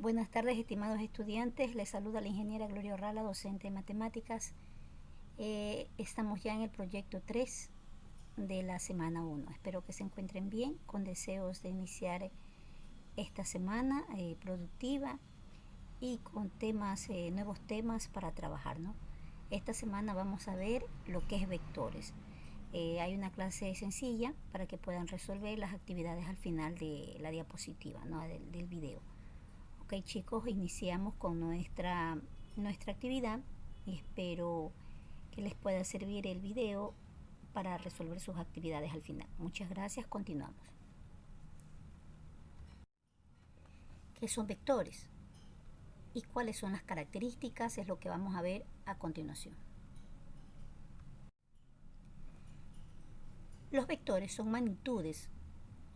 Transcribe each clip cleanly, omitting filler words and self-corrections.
Buenas tardes, estimados estudiantes. Les saluda la ingeniera Gloria Orrala, docente de matemáticas. Estamos ya en el proyecto 3 de la semana 1. Espero que se encuentren bien, con deseos de iniciar esta semana productiva y con nuevos temas para trabajar, ¿no? Esta semana vamos a ver lo que es vectores. Hay una clase sencilla para que puedan resolver las actividades al final de la diapositiva, ¿no? del video. Ok, chicos, iniciamos con nuestra actividad y espero que les pueda servir el video para resolver sus actividades al final. Muchas gracias, continuamos. ¿Qué son vectores? ¿Y cuáles son las características? Es lo que vamos a ver a continuación. Los vectores son magnitudes,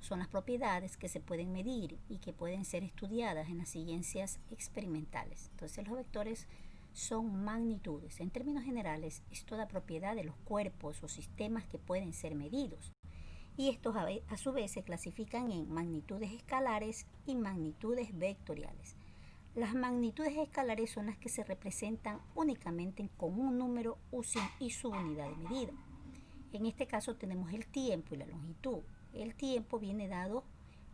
son las propiedades que se pueden medir y que pueden ser estudiadas en las ciencias experimentales. Entonces los vectores son magnitudes. En términos generales, es toda propiedad de los cuerpos o sistemas que pueden ser medidos. Y estos a su vez se clasifican en magnitudes escalares y magnitudes vectoriales. Las magnitudes escalares son las que se representan únicamente con un número y su unidad de medida. En este caso tenemos el tiempo y la longitud. El tiempo viene dado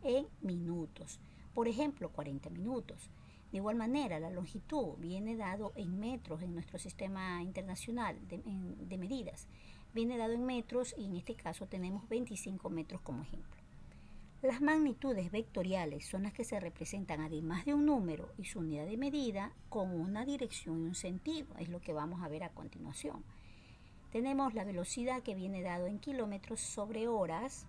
en minutos. Por ejemplo, 40 minutos. De igual manera, la longitud viene dado en metros en nuestro sistema internacional de medidas. Viene dado en metros y en este caso tenemos 25 metros como ejemplo. Las magnitudes vectoriales son las que se representan además de un número y su unidad de medida con una dirección y un sentido. Es lo que vamos a ver a continuación. Tenemos la velocidad que viene dado en kilómetros sobre horas.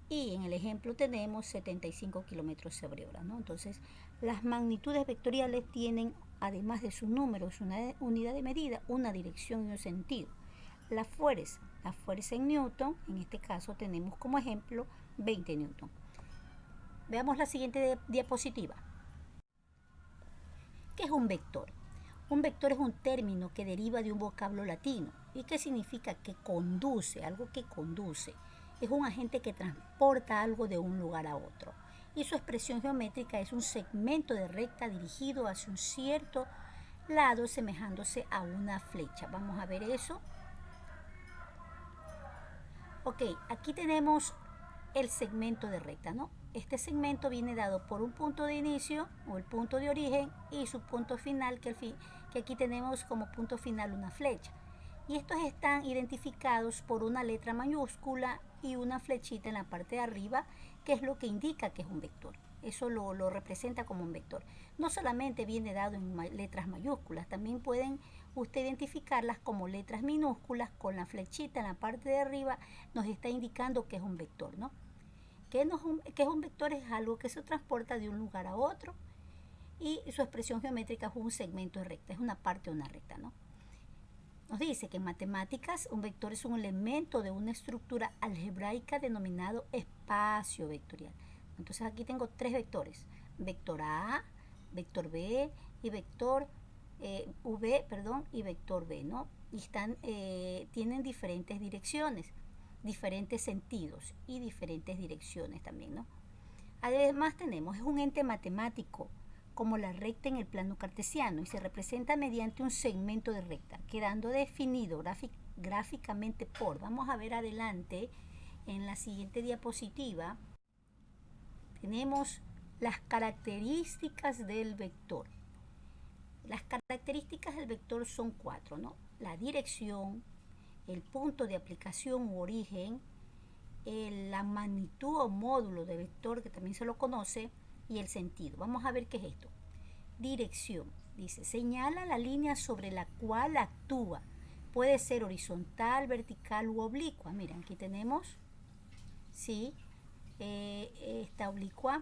Y en el ejemplo tenemos 75 kilómetros sobre hora, ¿no? Entonces, las magnitudes vectoriales tienen, además de sus números, una unidad de medida, una dirección y un sentido. La fuerza en Newton, en este caso tenemos como ejemplo 20 Newton. Veamos la siguiente diapositiva. ¿Qué es un vector? Un vector es un término que deriva de un vocablo latino y que significa que conduce, algo que conduce. Es un agente que transporta algo de un lugar a otro. Y su expresión geométrica es un segmento de recta dirigido hacia un cierto lado semejándose a una flecha. Vamos a ver eso. Ok, aquí tenemos el segmento de recta, ¿no? Este segmento viene dado por un punto de inicio o el punto de origen y su punto final, que aquí tenemos como punto final una flecha. Y estos están identificados por una letra mayúscula y una flechita en la parte de arriba, que es lo que indica que es un vector. Eso lo representa como un vector. No solamente viene dado en letras mayúsculas, también pueden usted identificarlas como letras minúsculas con la flechita en la parte de arriba, nos está indicando que es un vector, ¿no? ¿Qué es un vector? Es algo que se transporta de un lugar a otro y su expresión geométrica es un segmento de recta, es una parte de una recta, ¿no? Nos dice que en matemáticas un vector es un elemento de una estructura algebraica denominado espacio vectorial. Entonces aquí tengo tres vectores, vector A, vector B y vector y vector B, ¿no? Y tienen diferentes direcciones, diferentes sentidos y diferentes direcciones también, ¿no? Además es un ente matemático como la recta en el plano cartesiano y se representa mediante un segmento de recta, quedando definido gráficamente por, vamos a ver adelante en la siguiente diapositiva, tenemos las características del vector. Las características del vector son 4, ¿no? La dirección, el punto de aplicación u origen, la magnitud o módulo de vector, que también se lo conoce, y el sentido. Vamos a ver qué es esto. Dirección. Dice, señala la línea sobre la cual actúa. Puede ser horizontal, vertical u oblicua. Miren, aquí tenemos, ¿sí? Esta oblicua.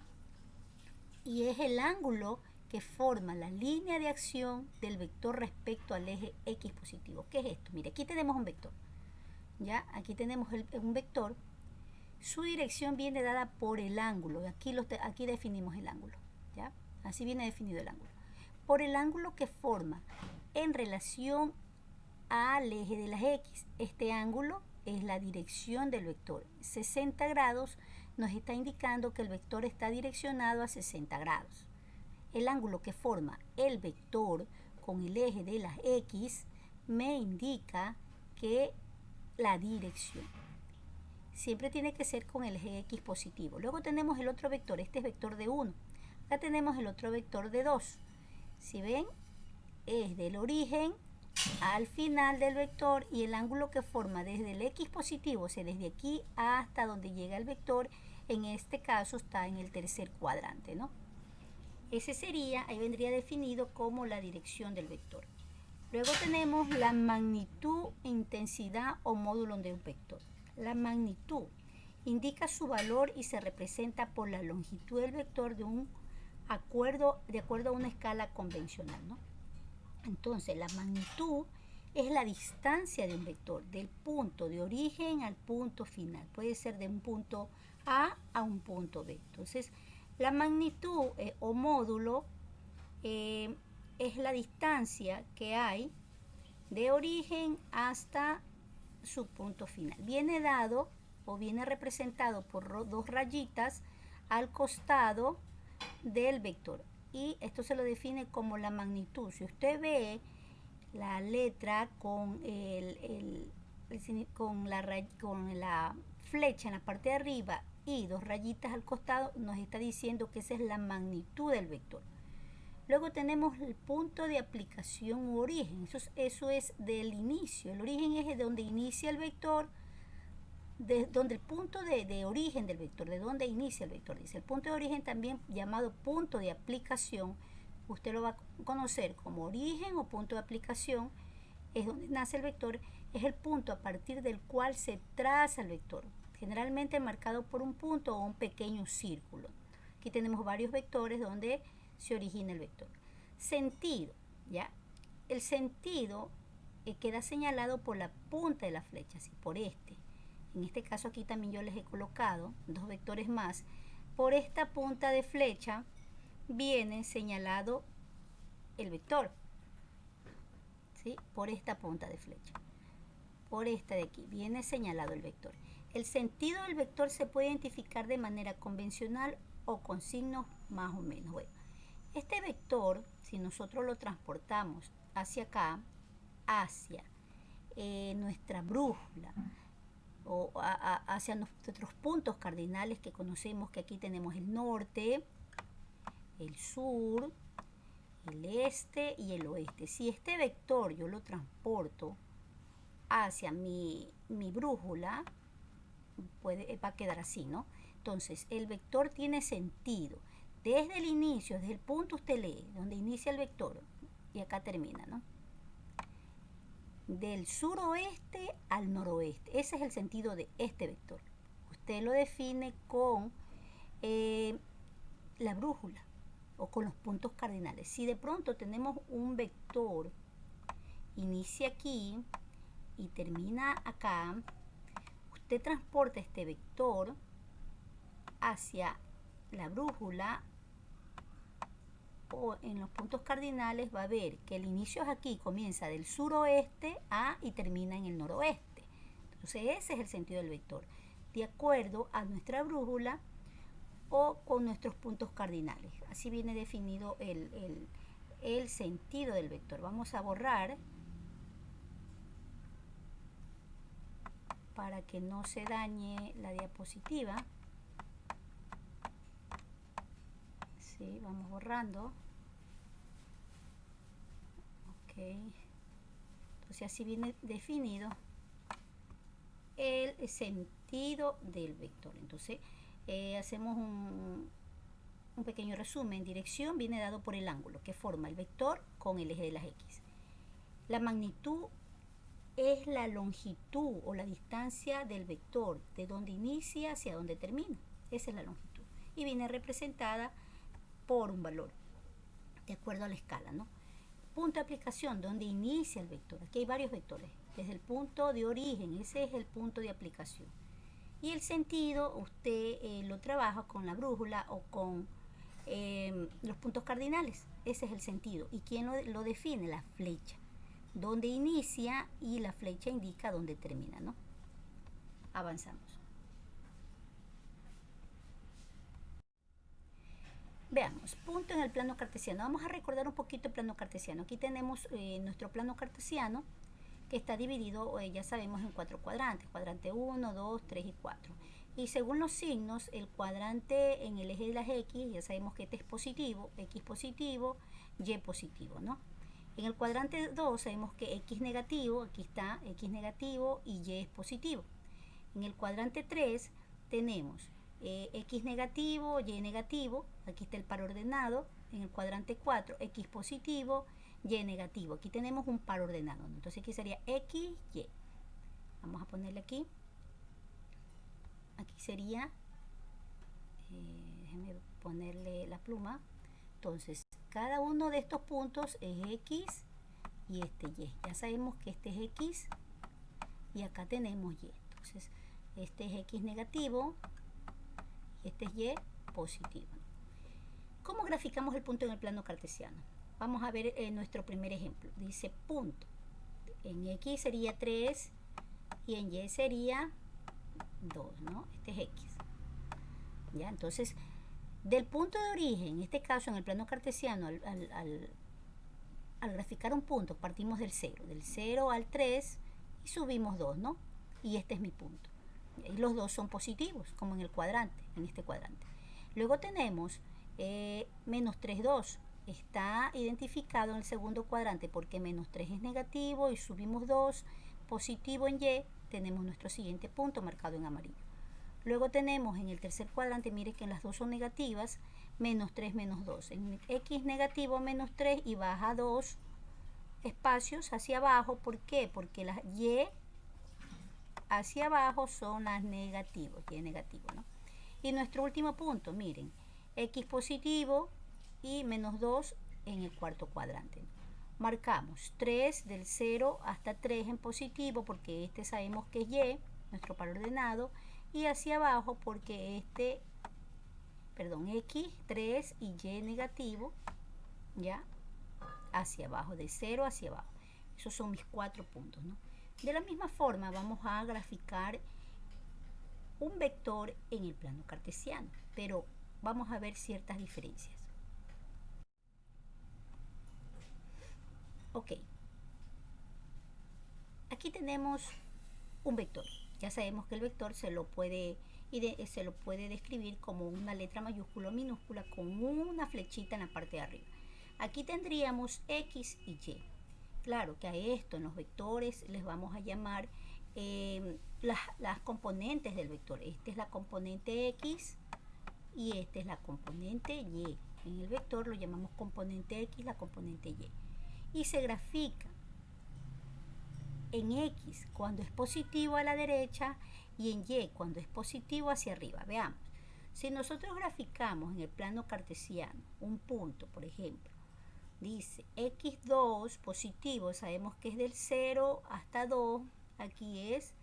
Y es el ángulo que forma la línea de acción del vector respecto al eje X positivo. ¿Qué es esto? Mire, aquí tenemos un vector. ¿Ya? Aquí tenemos un vector. Su dirección viene dada por el ángulo. Aquí definimos el ángulo. ¿Ya? Así viene definido el ángulo. Por el ángulo que forma en relación al eje de las X. Este ángulo es la dirección del vector. 60 grados nos está indicando que el vector está direccionado a 60 grados. el ángulo que forma el vector con el eje de las X me indica que la dirección siempre tiene que ser con el eje X positivo. Luego tenemos el otro vector, este es vector de 1. Acá tenemos el otro vector de 2. Si ven, es del origen al final del vector y el ángulo que forma desde el X positivo, o sea, desde aquí hasta donde llega el vector, en este caso está en el tercer cuadrante, ¿no? Ese sería, ahí vendría definido como la dirección del vector. Luego tenemos la magnitud, intensidad o módulo de un vector. La magnitud indica su valor y se representa por la longitud del vector de acuerdo a una escala convencional, ¿no? Entonces, la magnitud es la distancia de un vector, del punto de origen al punto final. Puede ser de un punto A un punto B. Entonces, la magnitud o módulo es la distancia que hay de origen hasta su punto final. Viene dado o viene representado por dos rayitas al costado del vector. Y esto se lo define como la magnitud. Si usted ve la letra con la flecha en la parte de arriba y dos rayitas al costado, nos está diciendo que esa es la magnitud del vector. Luego tenemos el punto de aplicación u origen. Eso es del inicio. El origen es de donde inicia el vector, donde el punto de origen del vector, de donde inicia el vector. Dice el punto de origen, también llamado punto de aplicación. Usted lo va a conocer como origen o punto de aplicación. Es donde nace el vector. Es el punto a partir del cual se traza el vector, generalmente marcado por un punto o un pequeño círculo. Aquí tenemos varios vectores donde se origina el vector. Sentido, ¿ya? El sentido queda señalado por la punta de la flecha, así, por este. En este caso aquí también yo les he colocado dos vectores más. Por esta punta de flecha viene señalado el vector, ¿sí? Por esta punta de flecha. Por esta de aquí viene señalado el vector. El sentido del vector se puede identificar de manera convencional o con signos más o menos. Bueno, este vector, si nosotros lo transportamos hacia acá, hacia nuestra brújula o hacia nuestros puntos cardinales que conocemos, que aquí tenemos el norte, el sur, el este y el oeste. Si este vector yo lo transporto hacia mi brújula, va a quedar así, ¿no? Entonces, el vector tiene sentido. Desde el inicio, desde el punto usted lee, donde inicia el vector, y acá termina, ¿no? Del suroeste al noroeste. Ese es el sentido de este vector. Usted lo define con la brújula o con los puntos cardinales. Si de pronto tenemos un vector, inicia aquí y termina acá, usted transporta este vector hacia la brújula o en los puntos cardinales, va a ver que el inicio es aquí, comienza del suroeste y termina en el noroeste. Entonces ese es el sentido del vector, de acuerdo a nuestra brújula o con nuestros puntos cardinales. Así viene definido el sentido del vector. Vamos a borrar para que no se dañe la diapositiva. Sí, vamos borrando. Ok. Entonces así viene definido el sentido del vector. Entonces hacemos un pequeño resumen. Dirección viene dado por el ángulo que forma el vector con el eje de las X. La magnitud es la longitud o la distancia del vector, de donde inicia hacia donde termina. Esa es la longitud. Y viene representada por un valor, de acuerdo a la escala, ¿no? Punto de aplicación, donde inicia el vector. Aquí hay varios vectores. Desde el punto de origen, ese es el punto de aplicación. Y el sentido, usted lo trabaja con la brújula o con los puntos cardinales. Ese es el sentido. ¿Y quién lo define? La flecha. Donde inicia y la flecha indica dónde termina, ¿no? Avanzamos. Veamos, punto en el plano cartesiano. Vamos a recordar un poquito el plano cartesiano. Aquí tenemos nuestro plano cartesiano que está dividido, ya sabemos, en 4 cuadrantes. Cuadrante 1, 2, 3 y 4. Y según los signos, el cuadrante en el eje de las X, ya sabemos que este es positivo, X positivo, Y positivo, ¿no? En el cuadrante 2 sabemos que X negativo, aquí está X negativo y Y es positivo. En el cuadrante 3 tenemos X negativo, Y negativo, aquí está el par ordenado. En el cuadrante 4, X positivo, Y negativo. Aquí tenemos un par ordenado, ¿no? Entonces aquí sería X, Y. Vamos a ponerle aquí. Aquí sería, déjenme ponerle la pluma. Entonces, cada uno de estos puntos es X y este Y. Ya sabemos que este es X y acá tenemos Y. Entonces, este es X negativo y este es Y positivo. ¿Cómo graficamos el punto en el plano cartesiano? Vamos a ver nuestro primer ejemplo. Dice punto. En X sería 3 y en Y sería 2, ¿no? Este es X. ¿Ya? Entonces, del punto de origen, en este caso en el plano cartesiano, al graficar un punto, partimos del 0 al 3 y subimos 2, ¿no? Y este es mi punto. Y los dos son positivos, como en el cuadrante, en este cuadrante. Luego tenemos menos 3, 2. Está identificado en el segundo cuadrante porque menos 3 es negativo y subimos 2, positivo en Y, tenemos nuestro siguiente punto marcado en amarillo. Luego tenemos en el tercer cuadrante, mire que en las dos son negativas, menos 3, menos 2. En X negativo, menos 3 y baja 2 espacios hacia abajo. ¿Por qué? Porque las Y hacia abajo son las negativas, Y negativo, ¿no? Y nuestro último punto, miren, X positivo y menos 2 en el cuarto cuadrante. Marcamos 3 del 0 hasta 3 en positivo porque este sabemos que es Y, nuestro par ordenado, y hacia abajo porque este, X, 3 y Y negativo, ¿ya? Hacia abajo, de 0 hacia abajo. Esos son mis 4 puntos, ¿no? De la misma forma vamos a graficar un vector en el plano cartesiano, pero vamos a ver ciertas diferencias. Ok. Aquí tenemos un vector. Ya sabemos que el vector se lo puede describir como una letra mayúscula o minúscula con una flechita en la parte de arriba. Aquí tendríamos X y Y. Claro que a esto en los vectores les vamos a llamar las componentes del vector. Esta es la componente X y esta es la componente Y. En el vector lo llamamos componente X, la componente Y. Y se grafica en X cuando es positivo a la derecha y en Y cuando es positivo hacia arriba. Veamos, si nosotros graficamos en el plano cartesiano un punto, por ejemplo, dice X2 positivo, sabemos que es del 0 hasta 2, aquí es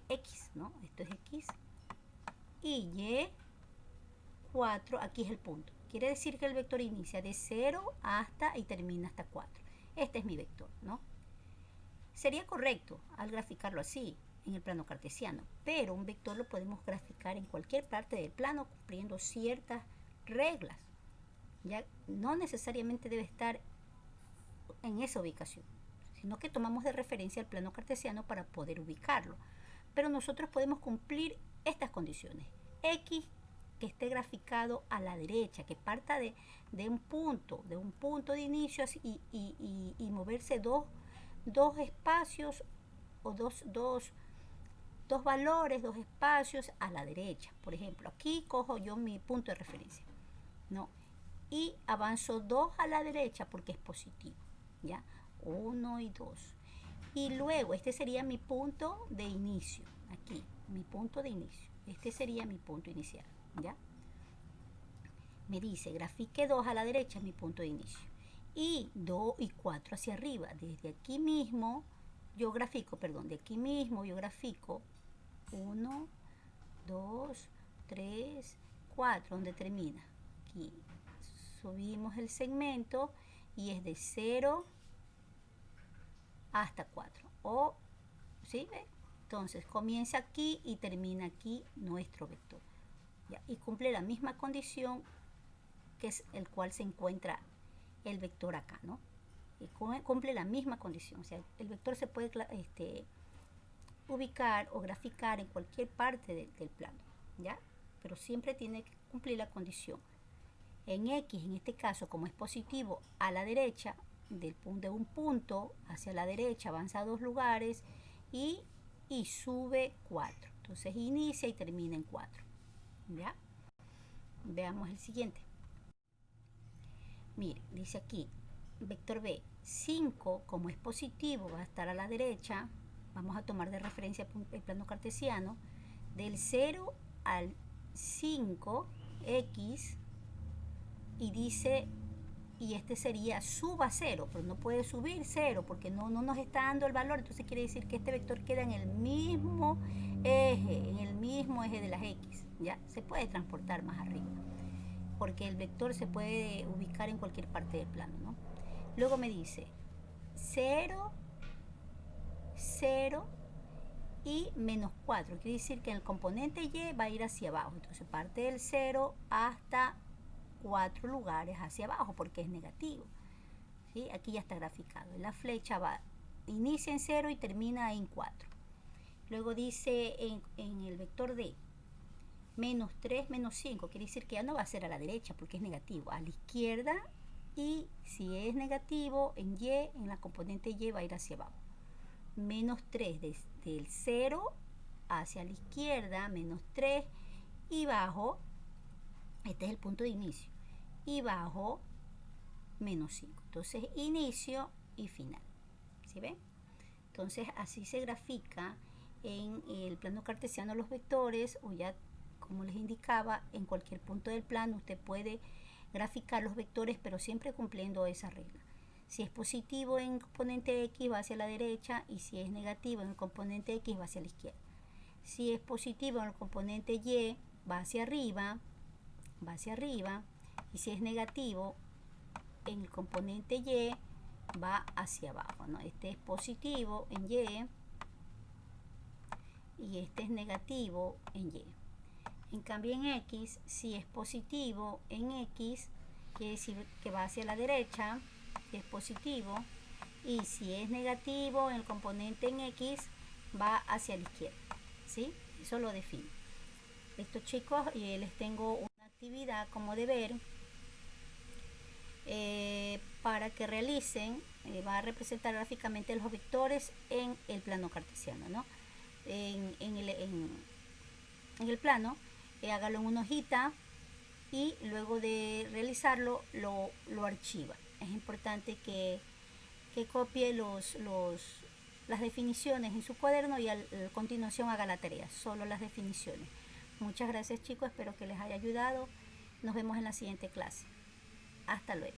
X, ¿no? Esto es X. Y Y4, aquí es el punto. Quiere decir que el vector inicia de 0 hasta y termina hasta 4. Este es mi vector, ¿no? Sería correcto al graficarlo así en el plano cartesiano, pero un vector lo podemos graficar en cualquier parte del plano cumpliendo ciertas reglas. Ya no necesariamente debe estar en esa ubicación, sino que tomamos de referencia el plano cartesiano para poder ubicarlo. Pero nosotros podemos cumplir estas condiciones. X que esté graficado a la derecha, que parta de un punto de inicio y moverse dos espacios o dos valores, dos espacios a la derecha. Por ejemplo, aquí cojo yo mi punto de referencia, ¿no? Y avanzo 2 a la derecha porque es positivo, ¿ya? 1 y 2. Y luego, este sería mi punto de inicio, aquí, mi punto de inicio. Este sería mi punto inicial, ¿ya? Me dice, grafique 2 a la derecha, mi punto de inicio. Y 2 y 4 hacia arriba. Desde aquí mismo, yo grafico 1, 2, 3, 4, donde termina. Aquí subimos el segmento y es de 0 hasta 4. ¿Sí? ¿Ve? Entonces comienza aquí y termina aquí nuestro vector. ¿Ya? Y cumple la misma condición que es el cual se encuentra el vector acá, ¿no? Y cumple la misma condición. O sea, el vector se puede ubicar o graficar en cualquier parte del plano, ¿ya? Pero siempre tiene que cumplir la condición. En X, en este caso, como es positivo a la derecha, de un punto hacia la derecha avanza 2 lugares y sube 4. Entonces inicia y termina en 4. ¿Ya? Veamos el siguiente. Mire, dice aquí, vector B, 5, como es positivo, va a estar a la derecha. Vamos a tomar de referencia el plano cartesiano. Del 0 al 5x, y dice, y este sería suba 0, pero no puede subir 0 porque no nos está dando el valor. Entonces quiere decir que este vector queda en el mismo eje de las x. Ya se puede transportar más arriba porque el vector se puede ubicar en cualquier parte del plano, ¿no? Luego me dice 0, 0 y menos 4. Quiere decir que en el componente y va a ir hacia abajo. Entonces parte del 0 hasta 4 lugares hacia abajo porque es negativo. ¿Sí? Aquí ya está graficado. La flecha va, inicia en 0 y termina en 4. Luego dice en el vector D, menos 3, menos 5. Quiere decir que ya no va a ser a la derecha porque es negativo. A la izquierda, y si es negativo en Y, en la componente Y va a ir hacia abajo. Menos 3 del 0 hacia la izquierda, menos 3 y bajo, este es el punto de inicio, y bajo menos 5. Entonces inicio y final. ¿Sí ven? Entonces así se grafica en el plano cartesiano los vectores, o ya como les indicaba, en cualquier punto del plano usted puede graficar los vectores, pero siempre cumpliendo esa regla. Si es positivo en el componente X va hacia la derecha, y si es negativo en el componente X va hacia la izquierda. Si es positivo en el componente Y va hacia arriba, y si es negativo en el componente Y va hacia abajo, ¿no? Este es positivo en y este es negativo en Y. En cambio en X, si es positivo en X, quiere decir que va hacia la derecha, que es positivo, y si es negativo en el componente en X, va hacia la izquierda. ¿Sí? Eso lo define. Listo, chicos, y les tengo una actividad como deber para que realicen. Va a representar gráficamente los vectores en el plano cartesiano, ¿no? En el plano, hágalo en una hojita y luego de realizarlo lo archiva. Es importante que copie las definiciones en su cuaderno y a continuación haga la tarea, solo las definiciones. Muchas gracias, chicos, espero que les haya ayudado. Nos vemos en la siguiente clase. Hasta luego.